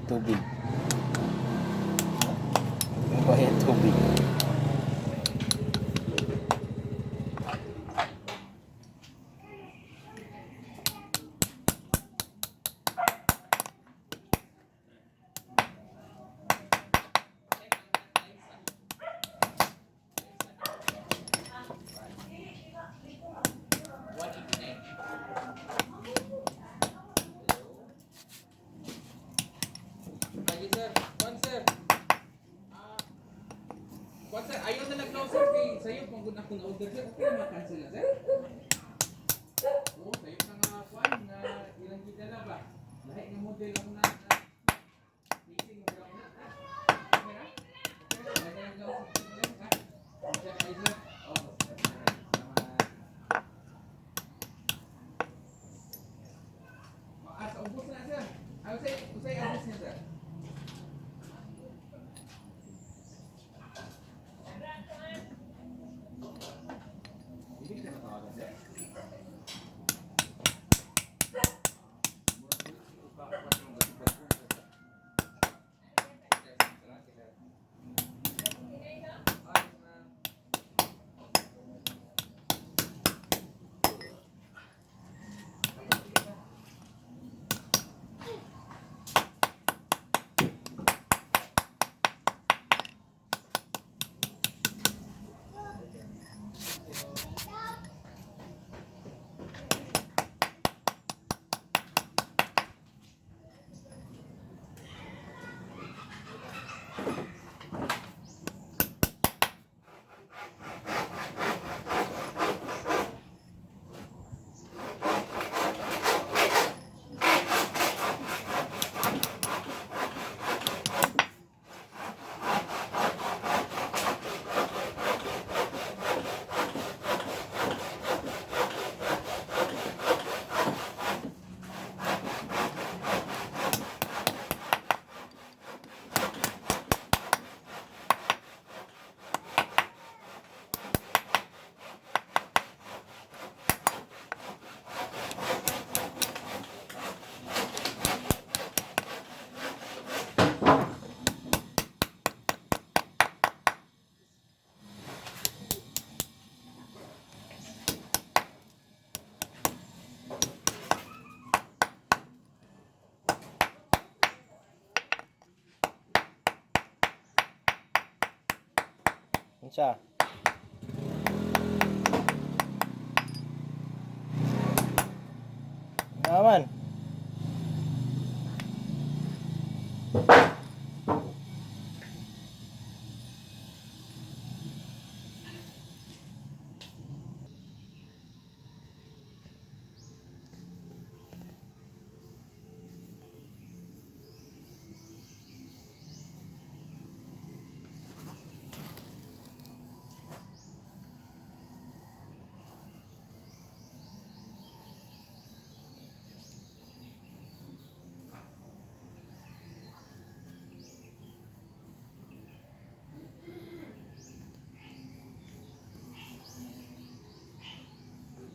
tubig. Bayad tubig. Lagi sir, one sir. One sir, ayaw na nag-closer kay sa'yo kung kung akong order sir, okay na ma-cancel na sir. Oo, sa'yo na nga kwan na ilang kita na ba? Lahat ng model ako na meeting mo lang na. Okay na? Okay na, lagay ang closer sir ha? Sir, ay sir. Oo, salamat. Sa ubos na sir. Usay ubos niya sir. Siya. Naman.